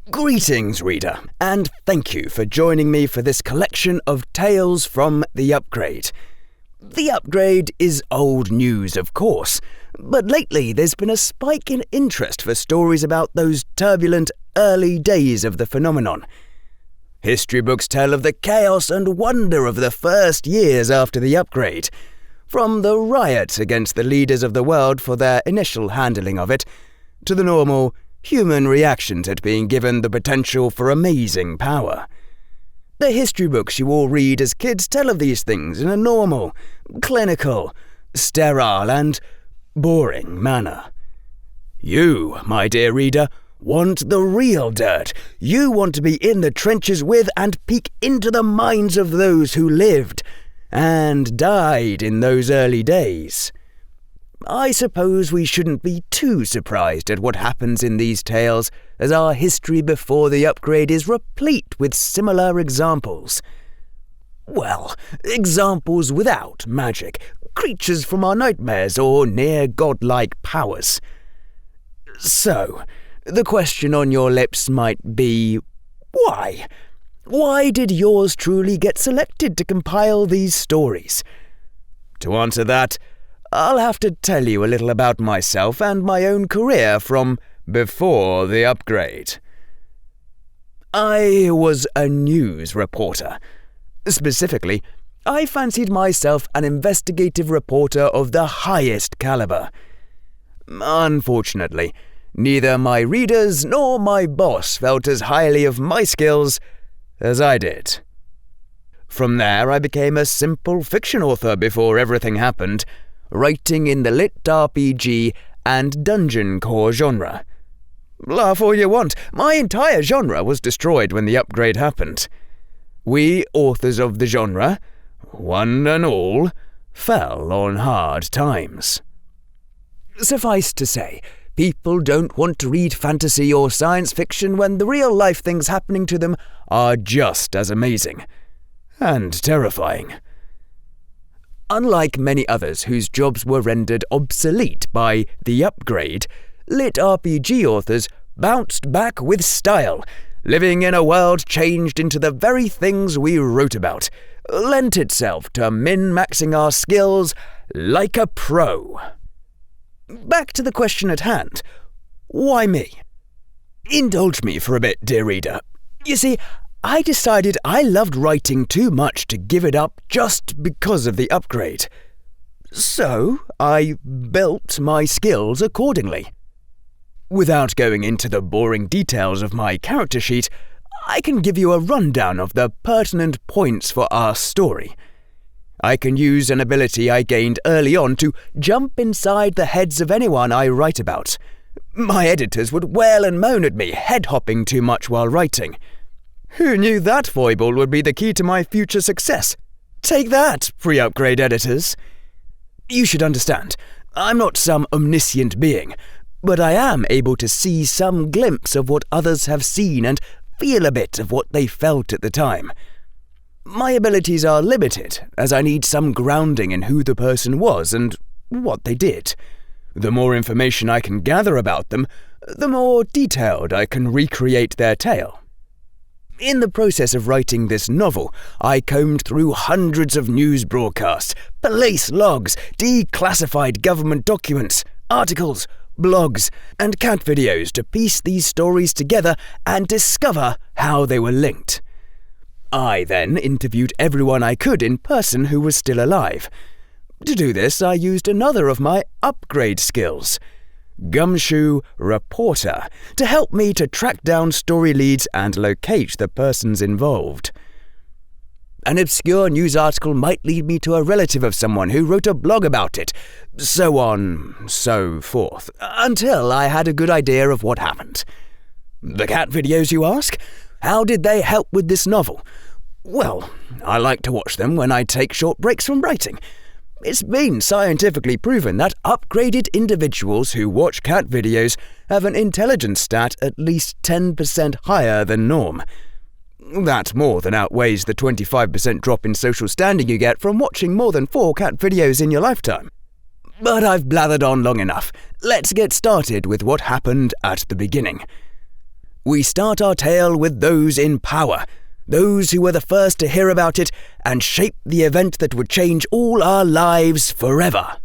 Greetings, reader, and thank you for joining me for this collection of tales from The Upgrade. The Upgrade is old news, of course, but lately there's been a spike in interest for stories about those turbulent early days of the phenomenon. History books tell of the chaos and wonder of the first years after the Upgrade, from the riot against the leaders of the world for their initial handling of it, to the normal human reaction to it being given the potential for amazing power. The history books you all read as kids tell of these things in a normal, clinical, sterile and boring manner. You, my dear reader, want the real dirt. You want to be in the trenches with and peek into the minds of those who lived and died in those early days. I suppose we shouldn't be too surprised at what happens in these tales, as our history before the Upgrade is replete with similar examples. Well, examples without magic, creatures from our nightmares or near godlike powers. So, the question on your lips might be, why? Why did yours truly get selected to compile these stories? To answer that, I'll have to tell you a little about myself and my own career from before the Upgrade. I was a news reporter. Specifically, I fancied myself an investigative reporter of the highest caliber. Unfortunately, neither my readers nor my boss felt as highly of my skills as I did. From there, I became a simple fiction author before everything happened, writing in the lit RPG and dungeon core genre. Laugh all you want, my entire genre was destroyed when the Upgrade happened. We authors of the genre, one and all, fell on hard times. Suffice to say, people don't want to read fantasy or science fiction when the real-life things happening to them are just as amazing and terrifying. Unlike many others whose jobs were rendered obsolete by the Upgrade, lit RPG authors bounced back with style, living in a world changed into the very things we wrote about, lent itself to min-maxing our skills like a pro. Back to the question at hand. Why me? Indulge me for a bit, dear reader. You see, I decided I loved writing too much to give it up just because of the Upgrade. So I built my skills accordingly. Without going into the boring details of my character sheet, I can give you a rundown of the pertinent points for our story. I can use an ability I gained early on to jump inside the heads of anyone I write about. My editors would wail and moan at me head-hopping too much while writing. Who knew that foible would be the key to my future success? Take that, pre-Upgrade editors. You should understand, I'm not some omniscient being, but I am able to see some glimpse of what others have seen and feel a bit of what they felt at the time. My abilities are limited, as I need some grounding in who the person was and what they did. The more information I can gather about them, the more detailed I can recreate their tale. In the process of writing this novel, I combed through hundreds of news broadcasts, police logs, declassified government documents, articles, blogs, and cat videos to piece these stories together and discover how they were linked. I then interviewed everyone I could in person who was still alive. To do this, I used another of my Upgrade skills, Gumshoe Reporter, to help me to track down story leads and locate the persons involved. An obscure news article might lead me to a relative of someone who wrote a blog about it, so on, so forth, until I had a good idea of what happened. The cat videos, you ask? How did they help with this novel? Well, I like to watch them when I take short breaks from writing. It's been scientifically proven that upgraded individuals who watch cat videos have an intelligence stat at least 10% higher than norm. That more than outweighs the 25% drop in social standing you get from watching more than 4 cat videos in your lifetime. But I've blathered on long enough. Let's get started with what happened at the beginning. We start our tale with those in power, those who were the first to hear about it and shape the event that would change all our lives forever.